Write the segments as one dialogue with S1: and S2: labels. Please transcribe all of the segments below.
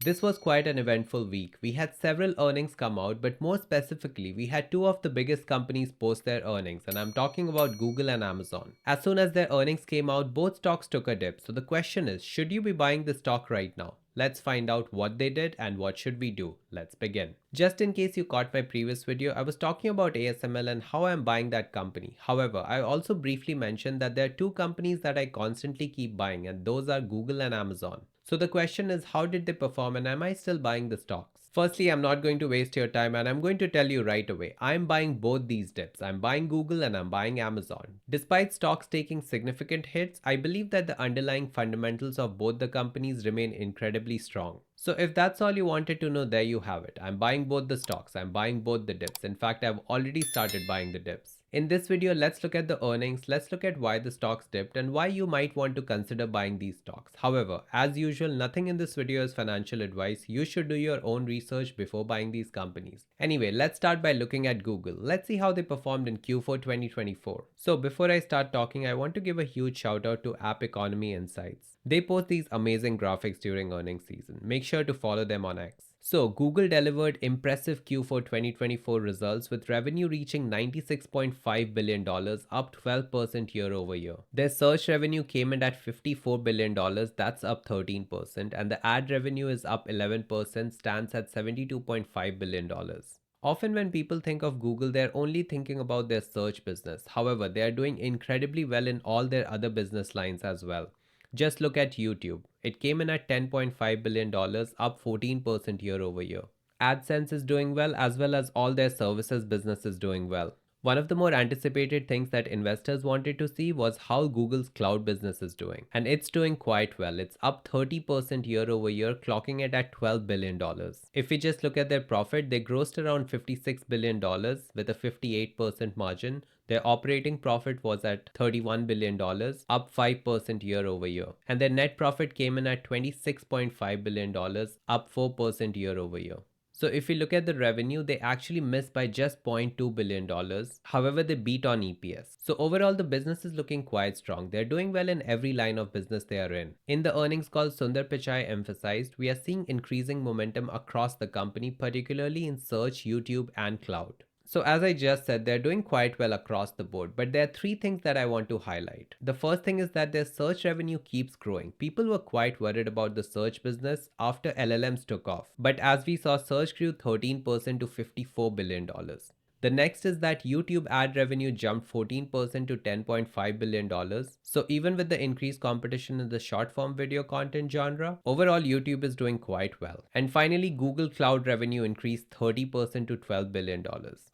S1: This was quite an eventful week. We had several earnings come out, but more specifically, we had two of the biggest companies post their earnings, and I'm talking about Google and Amazon. As soon as their earnings came out, both stocks took a dip. So the question is, should you be buying the stock right now? Let's find out what they did and what should we do. Let's begin. Just in case you caught my previous video, I was talking about ASML and how I'm buying that company. However, I also briefly mentioned that there are two companies that I constantly keep buying, and those are Google and Amazon. So the question is, how did they perform and am I still buying the stocks? Firstly, I'm not going to waste your time and I'm going to tell you right away. I'm buying both these dips. I'm buying Google and I'm buying Amazon. Despite stocks taking significant hits, I believe that the underlying fundamentals of both the companies remain incredibly strong. So if that's all you wanted to know, there you have it. I'm buying both the stocks. I'm buying both the dips. In fact, I've already started buying the dips. In this video, let's look at the earnings, let's look at why the stocks dipped and why you might want to consider buying these stocks. However, as usual, nothing in this video is financial advice. You should do your own research before buying these companies. Anyway, let's start by looking at Google. Let's see how they performed in Q4 2024. So before I start talking, I want to give a huge shout out to App Economy Insights. They post these amazing graphics during earnings season. Make sure to follow them on X. So, Google delivered impressive Q4 2024 results with revenue reaching $96.5 billion, up 12% year over year. Their search revenue came in at $54 billion, that's up 13%, and the ad revenue is up 11%, stands at $72.5 billion. Often when people think of Google, they're only thinking about their search business. However, they are doing incredibly well in all their other business lines as well. Just look at YouTube. It came in at $10.5 billion, up 14% year over year. AdSense is doing well as all their services business is doing well. One of the more anticipated things that investors wanted to see was how Google's cloud business is doing. And it's doing quite well. It's up 30% year over year, clocking it at $12 billion. If we just look at their profit, they grossed around $56 billion with a 58% margin. Their operating profit was at $31 billion, up 5% year over year. And their net profit came in at $26.5 billion, up 4% year over year. So if we look at the revenue, they actually missed by just $0.2 billion. However, they beat on EPS. So overall, the business is looking quite strong. They're doing well in every line of business they are in. In the earnings call, Sundar Pichai emphasized, we are seeing increasing momentum across the company, particularly in search, YouTube, and cloud. So as I just said, they're doing quite well across the board, but there are three things that I want to highlight. The first thing is that their search revenue keeps growing. People were quite worried about the search business after LLMs took off, but as we saw, search grew 13% to $54 billion. The next is that YouTube ad revenue jumped 14% to $10.5 billion. So even with the increased competition in the short form video content genre, overall YouTube is doing quite well. And finally, Google Cloud revenue increased 30% to $12 billion.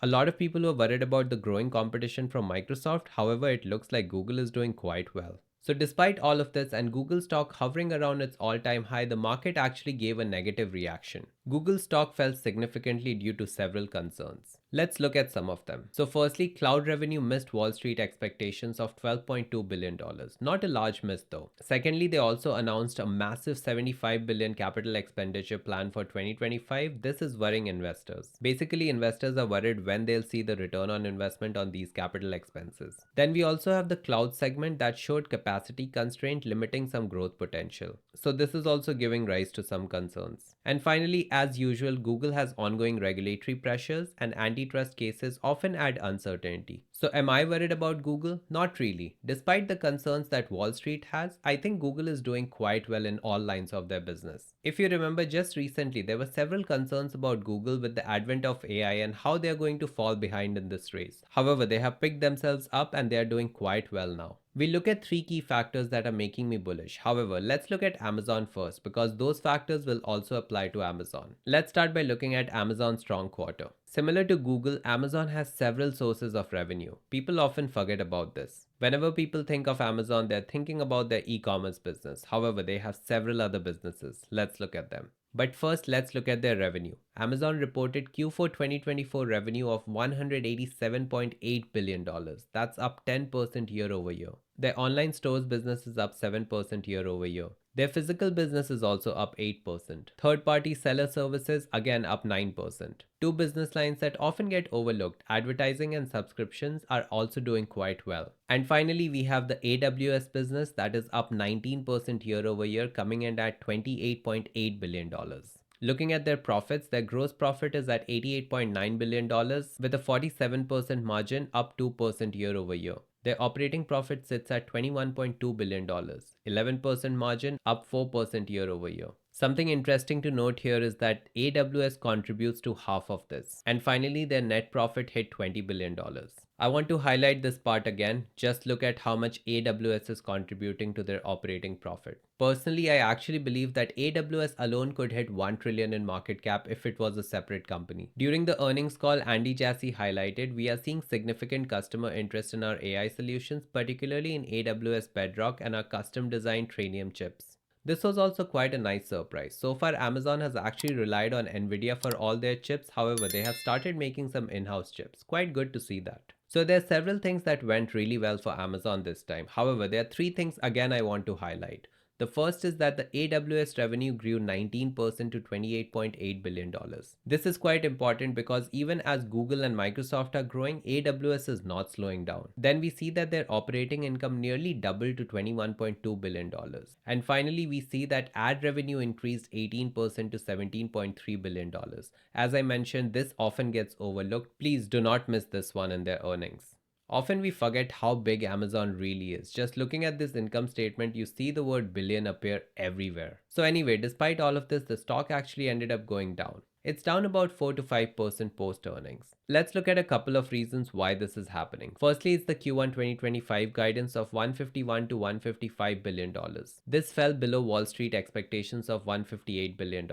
S1: A lot of people were worried about the growing competition from Microsoft. However, it looks like Google is doing quite well. So despite all of this and Google stock hovering around its all-time high, the market actually gave a negative reaction. Google stock fell significantly due to several concerns. Let's look at some of them. So firstly, cloud revenue missed Wall Street expectations of $12.2 billion. Not a large miss though. Secondly, they also announced a massive $75 billion capital expenditure plan for 2025. This is worrying investors. Basically, investors are worried when they'll see the return on investment on these capital expenses. Then we also have the cloud segment that showed capacity constraint limiting some growth potential. So this is also giving rise to some concerns. And finally, as usual, Google has ongoing regulatory pressures and antitrust cases often add uncertainty. So am I worried about Google? Not really. Despite the concerns that Wall Street has, I think Google is doing quite well in all lines of their business. If you remember, just recently there were several concerns about Google with the advent of AI and how they are going to fall behind in this race. However, they have picked themselves up and they are doing quite well now. We look at three key factors that are making me bullish. However, let's look at Amazon first because those factors will also apply to Amazon. Let's start by looking at Amazon's strong quarter. Similar to Google, Amazon has several sources of revenue. People often forget about this. Whenever people think of Amazon, they're thinking about their e-commerce business. However, they have several other businesses. Let's look at them. But first, let's look at their revenue. Amazon reported Q4 2024 revenue of $187.8 billion. That's up 10% year over year. Their online stores business is up 7% year over year. Their physical business is also up 8%. Third-party seller services again up 9%. Two business lines that often get overlooked, advertising and subscriptions, are also doing quite well. And finally, we have the AWS business that is up 19% year over year, coming in at $28.8 billion. Looking at their profits, their gross profit is at $88.9 billion with a 47% margin, up 2% year over year. Their operating profit sits at $21.2 billion, 11% margin, up 4% year over year. Something interesting to note here is that AWS contributes to half of this. And finally, their net profit hit $20 billion. I want to highlight this part again. Just look at how much AWS is contributing to their operating profit. Personally, I actually believe that AWS alone could hit 1 trillion in market cap if it was a separate company. During the earnings call, Andy Jassy highlighted we are seeing significant customer interest in our AI solutions, particularly in AWS Bedrock and our custom designed Trainium chips. This was also quite a nice surprise. So far, Amazon has actually relied on Nvidia for all their chips. However, they have started making some in-house chips. Quite good to see that. So there are several things that went really well for Amazon this time. However, there are three things again I want to highlight. The first is that the AWS revenue grew 19% to $28.8 billion. This is quite important because even as Google and Microsoft are growing, AWS is not slowing down. Then we see that their operating income nearly doubled to $21.2 billion. And finally, we see that ad revenue increased 18% to $17.3 billion. As I mentioned, this often gets overlooked. Please do not miss this one in their earnings. Often we forget how big Amazon really is. Just looking at this income statement, you see the word billion appear everywhere. So anyway, despite all of this, the stock actually ended up going down. It's down about 4 to 5% post earnings. Let's look at a couple of reasons why this is happening. Firstly, it's the Q1 2025 guidance of $151 to $155 billion. This fell below Wall Street expectations of $158 billion.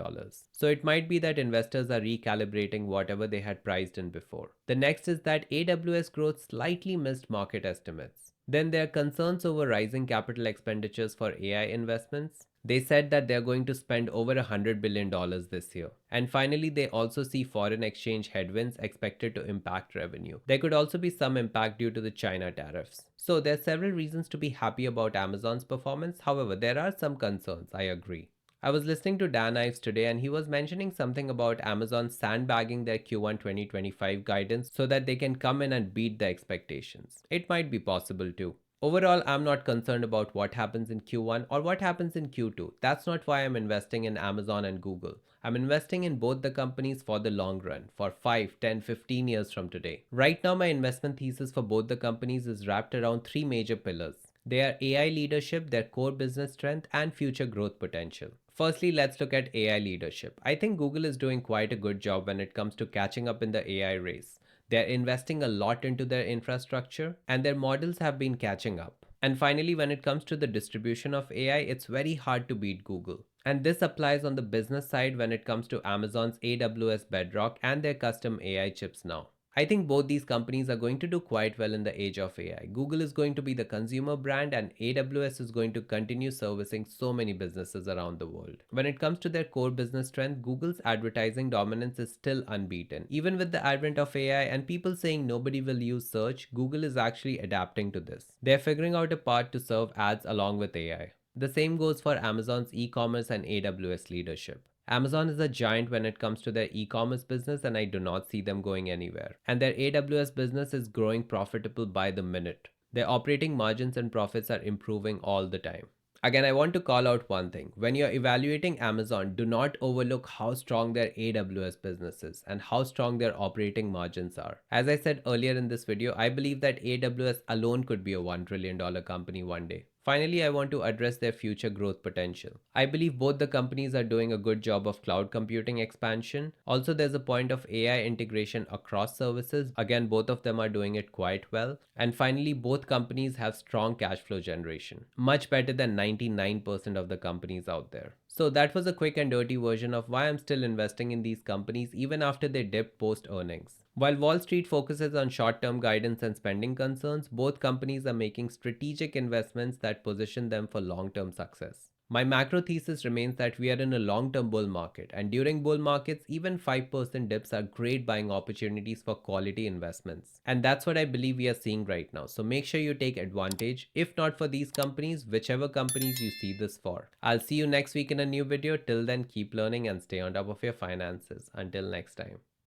S1: So it might be that investors are recalibrating whatever they had priced in before. The next is that AWS growth slightly missed market estimates. Then there are concerns over rising capital expenditures for AI investments. They said that they're going to spend over $100 billion this year. And finally, they also see foreign exchange headwinds expected to impact revenue. There could also be some impact due to the China tariffs. So there are several reasons to be happy about Amazon's performance. However, there are some concerns, I agree. I was listening to Dan Ives today and he was mentioning something about Amazon sandbagging their Q1 2025 guidance so that they can come in and beat the expectations. It might be possible too. Overall, I'm not concerned about what happens in Q1 or what happens in Q2. That's not why I'm investing in Amazon and Google. I'm investing in both the companies for the long run, for 5, 10, 15 years from today. Right now, my investment thesis for both the companies is wrapped around three major pillars. They are AI leadership, their core business strength, and future growth potential. Firstly, let's look at AI leadership. I think Google is doing quite a good job when it comes to catching up in the AI race. They're investing a lot into their infrastructure and their models have been catching up. And finally, when it comes to the distribution of AI, it's very hard to beat Google. And this applies on the business side when it comes to Amazon's AWS Bedrock and their custom AI chips now. I think both these companies are going to do quite well in the age of AI. Google is going to be the consumer brand and AWS is going to continue servicing so many businesses around the world. When it comes to their core business strength, Google's advertising dominance is still unbeaten. Even with the advent of AI and people saying nobody will use search, Google is actually adapting to this. They're figuring out a path to serve ads along with AI. The same goes for Amazon's e-commerce and AWS leadership. Amazon is a giant when it comes to their e-commerce business and I do not see them going anywhere. And their AWS business is growing profitable by the minute. Their operating margins and profits are improving all the time. Again, I want to call out one thing. When you're evaluating Amazon, do not overlook how strong their AWS business is and how strong their operating margins are. As I said earlier in this video, I believe that AWS alone could be a $1 trillion company one day. Finally, I want to address their future growth potential. I believe both the companies are doing a good job of cloud computing expansion. Also, there's a point of AI integration across services. Again, both of them are doing it quite well. And finally, both companies have strong cash flow generation, much better than 99% of the companies out there. So that was a quick and dirty version of why I'm still investing in these companies even after they dipped post earnings. While Wall Street focuses on short-term guidance and spending concerns, both companies are making strategic investments that position them for long-term success. My macro thesis remains that we are in a long-term bull market, and during bull markets, even 5% dips are great buying opportunities for quality investments. And that's what I believe we are seeing right now. So make sure you take advantage, if not for these companies, whichever companies you see this for. I'll see you next week in a new video. Till then, keep learning and stay on top of your finances. Until next time.